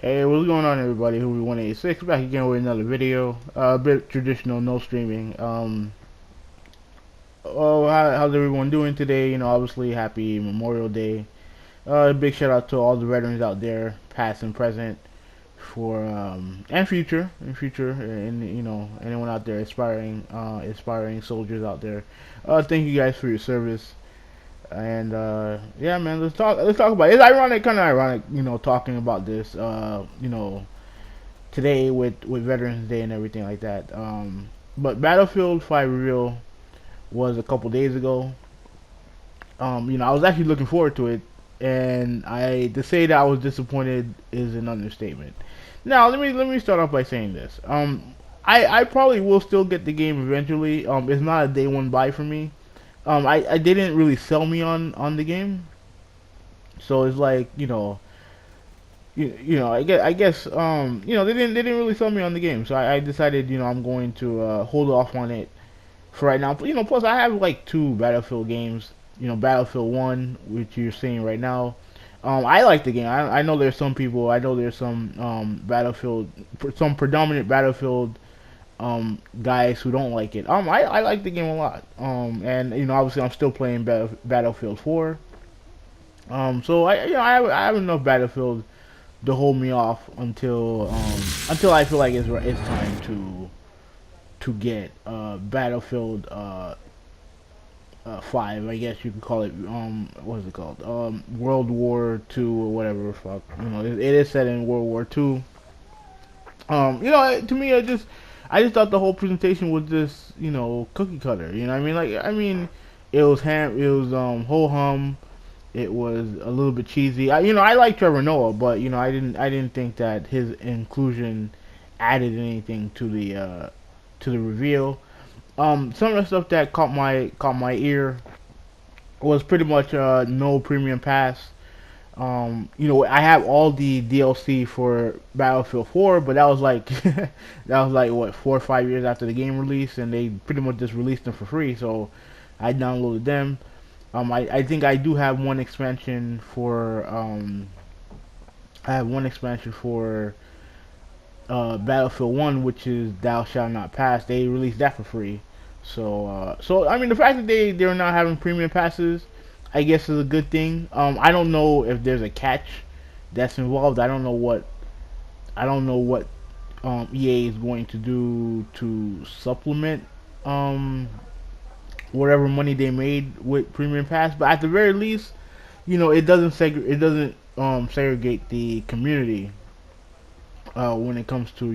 Hey, what's going on, everybody? Who we 186 back again with another video. A bit traditional, no streaming. How's everyone doing today? Obviously, happy Memorial Day. A big shout out to all the veterans out there, past and present, for and future, and anyone out there aspiring soldiers out there. Thank you guys for your service. And yeah, man, let's talk about it. It's ironic, kind of ironic, talking about this. Today with Veterans Day and everything like that. But Battlefield 5 reveal was a couple days ago. I was actually looking forward to it, and I to say that I was disappointed is an understatement. Now let me start off by saying this. I probably will still get the game eventually. It's not a day one buy for me. I didn't really sell me on the game, so it's like I guess they didn't really sell me on the game, so I decided I'm going to hold off on it for right now. Plus I have like two Battlefield games. Battlefield 1, which you're seeing right now. I like the game. I know there's some people. I know there's some some predominant Battlefield guys who don't like it. I like the game a lot. And obviously I'm still playing Battlefield 4. So I have enough Battlefield to hold me off until I feel like it's time to get Battlefield 5, I guess you could call it. What is it called? World War II or whatever the fuck. It is set in World War II. To me, I just thought the whole presentation was just cookie cutter. You know what I mean? It was ho hum. It was a little bit cheesy. I like Trevor Noah, but I didn't think that his inclusion added anything to the reveal. Some of the stuff that caught my ear was pretty much no premium pass. I have all the DLC for Battlefield 4, but that was like that was like what 4 or 5 years after the game release, and they pretty much just released them for free. So I downloaded them. I think I do have one expansion for Battlefield 1, which is Thou Shalt Not Pass. They released that for free. So I mean, the fact that they're not having premium passes, I guess, is a good thing. I don't know if there's a catch that's involved. I don't know what EA is going to do to supplement whatever money they made with premium pass. But at the very least, it doesn't segregate the community when it comes to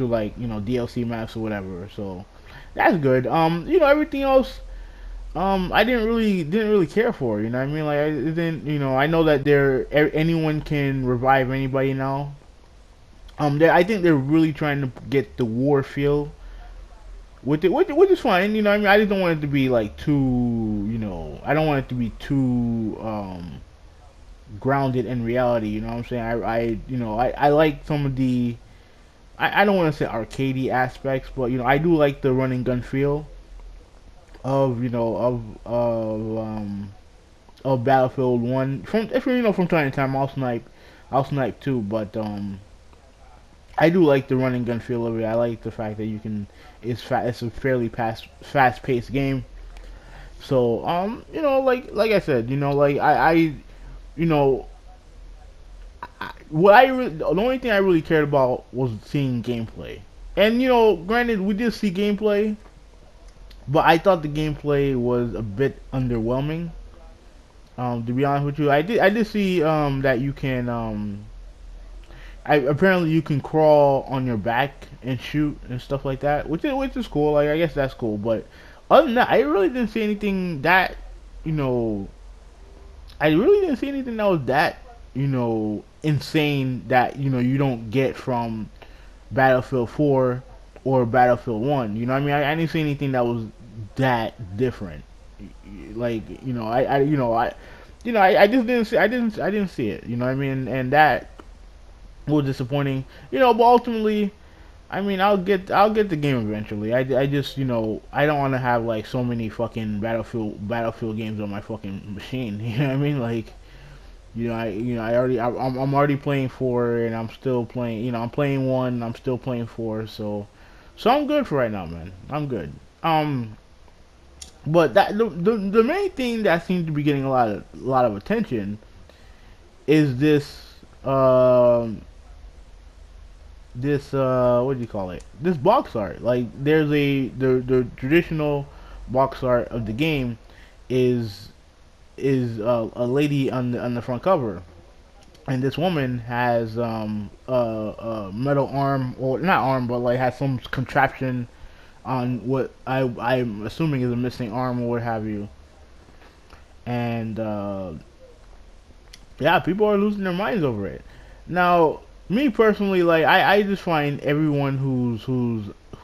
like DLC maps or whatever. So that's good. Everything else. I didn't really care for. You know what I mean? Like I didn't. I know that anyone can revive anybody now. I think they're really trying to get the war feel with it, which is fine. I mean, I just don't want it to be like too. I don't want it to be too grounded in reality. You know what I'm saying? I like some of the. I don't want to say arcadey aspects, but I do like the run and gun feel of Battlefield 1. From time to time I'll snipe too, but I do like the run and gun feel of it. I like the fact that it's a fairly fast paced game. So like I said, like you know the only thing I really cared about was seeing gameplay. And granted, we did see gameplay, but I thought the gameplay was a bit underwhelming. To be honest with you, I did see that you can apparently you can crawl on your back and shoot and stuff like that, which is cool. Like I guess that's cool, but other than that, I really didn't see anything that you know I really didn't see anything that was that insane that you don't get from Battlefield 4 or Battlefield 1. I mean, I didn't see anything that was that different. Like I just didn't see it. You know what I mean? And that was disappointing. But ultimately, I mean, I'll get the game eventually. I just I don't want to have like so many fucking Battlefield games on my fucking machine. You know what I mean? Like I'm already playing 4, and I'm still playing. I'm playing 1, and I'm still playing 4. So I'm good for right now, man. I'm good. Um, but the main thing that seems to be getting a lot of attention is this what do you call it? This box art. Like there's the traditional box art of the game is a lady on the front cover, and this woman has a metal arm, or not arm, but like has some contraption on what I'm assuming is a missing arm or what have you. And yeah, people are losing their minds over it. Now, me personally, like I just find everyone who's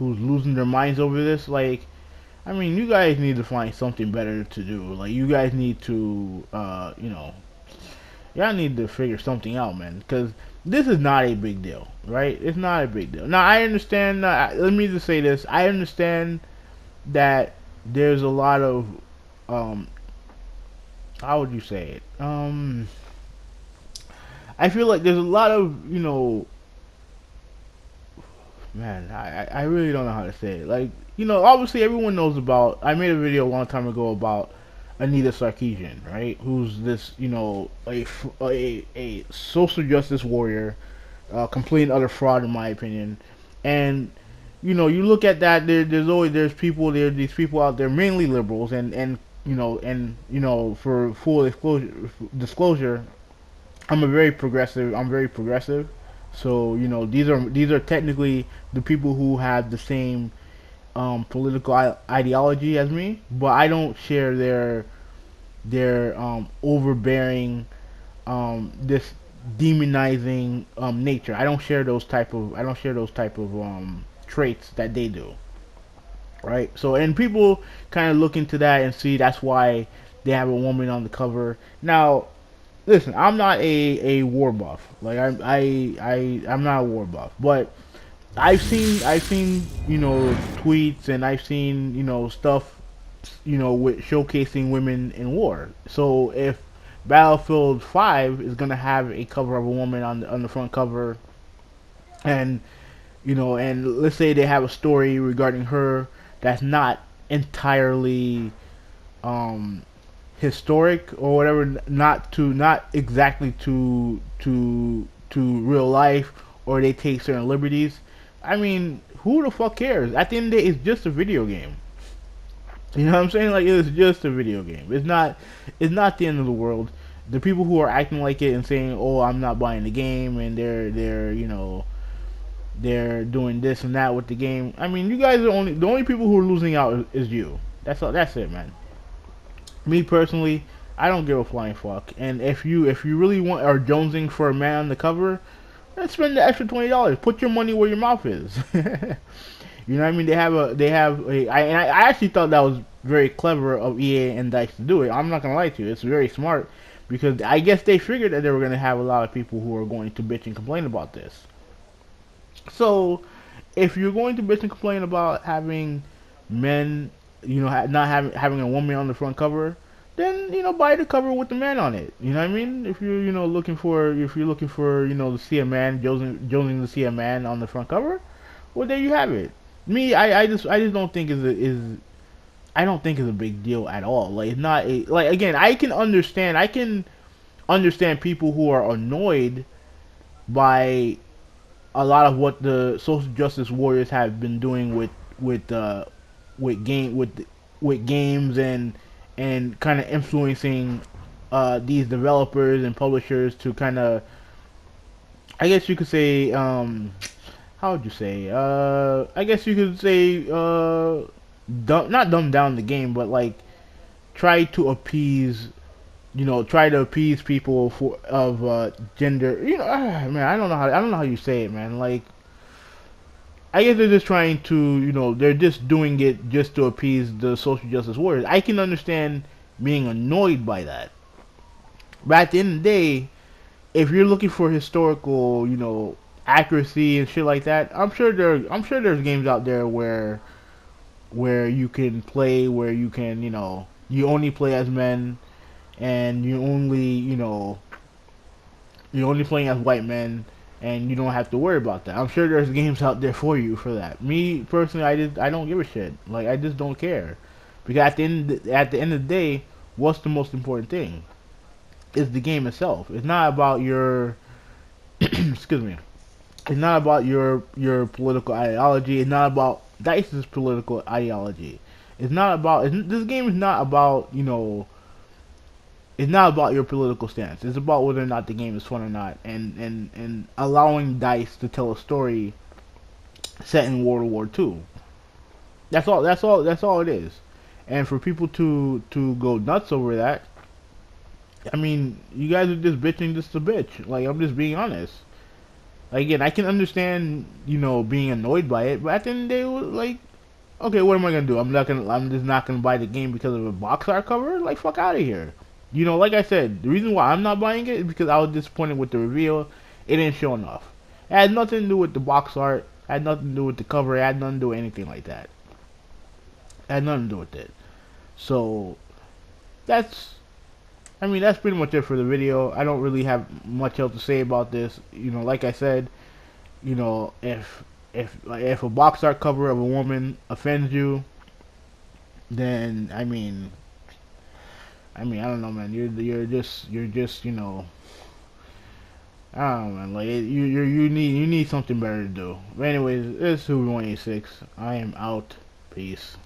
losing their minds over this, like, I mean, you guys need to find something better to do. Like, you guys need to, y'all need to figure something out, man. Because this is not a big deal, right? It's not a big deal. Now, I understand. Let me just say this: I understand that there's a lot of, um, how would you say it? I feel like there's a lot of, man, I really don't know how to say it. Like, obviously everyone knows about. I made a video a long time ago about Anita Sarkeesian, right? Who's this, a social justice warrior, complete and utter fraud in my opinion. And you look at that. There's people there. These people out there, mainly liberals, and for full disclosure, I'm very progressive. So these are technically the people who have the same political ideology as me, but I don't share their overbearing, this demonizing nature. I don't share those type of traits that they do. Right. So, and people kind of look into that and see that's why they have a woman on the cover. Now, listen, I'm not a war buff. Like I'm not a war buff, but I've seen tweets, and I've seen stuff with showcasing women in war. So if Battlefield 5 is gonna have a cover of a woman on the front cover, and and let's say they have a story regarding her that's not entirely um historic or whatever, not exactly to real life, or they take certain liberties. I mean, who the fuck cares? At the end of the day, it's just a video game. You know what I'm saying? Like, it's just a video game. It's not the end of the world. The people who are acting like it and saying, "Oh, I'm not buying the game," and they're doing this and that with the game. I mean, you guys are the only people who are losing out is you. That's all. That's it, man. Me personally, I don't give a flying fuck. And if you really are jonesing for a man on the cover, then spend the extra $20. Put your money where your mouth is. You know what I mean? And I actually thought that was very clever of EA and Dice to do it. I'm not gonna lie to you, it's very smart, because I guess they figured that they were gonna have a lot of people who are going to bitch and complain about this. So, if you're going to bitch and complain about having men, not having a woman on the front cover, then buy the cover with the man on it. You know what I mean? If you're looking for to see a man, jonesing to see a man on the front cover, well, there you have it. Me, I just don't think I don't think it's a big deal at all. Like, it's not a, like, again, I can understand people who are annoyed by a lot of what the social justice warriors have been doing with game with games, and kind of influencing these developers and publishers to kind of, I guess you could say, how would you say, I guess you could say, not dumb down the game, but like try to appease, people for of gender. Man, I don't know how you say it, man. Like, I guess they're just trying to, they're just doing it just to appease the social justice warriors. I can understand being annoyed by that, but at the end of the day, if you're looking for historical, accuracy and shit like that, I'm sure there's games out there where you can play, where you can, you only play as men, and you only, You're only playing as white men, and you don't have to worry about that. I'm sure there's games out there for you for that. Me personally, I don't give a shit. Like, I just don't care, because at the end of the day, what's the most important thing? Is the game itself. It's not about your excuse me. It's not about your political ideology. It's not about Dice's political ideology. It's not about. This game is not about, It's not about your political stance. It's about whether or not the game is fun or not, and allowing Dice to tell a story set in World War II. That's all. That's all. That's all it is. And for people to go nuts over that, I mean, you guys are just bitching just a bitch. Like, I'm just being honest. Like, again, I can understand, being annoyed by it, but at the end of the day, like, okay, what am I gonna do? I'm just not gonna buy the game because of a box art cover. Like, fuck out of here. Like I said, the reason why I'm not buying it is because I was disappointed with the reveal. It didn't show enough. It had nothing to do with the box art. It had nothing to do with the cover. It had nothing to do with anything like that. It had nothing to do with it. So that's, that's pretty much it for the video. I don't really have much else to say about this. Like I said, if a box art cover of a woman offends you, then I don't know, man. You're just I don't know, man. Like, you need something better to do. But anyways, this is Who 186. I am out. Peace.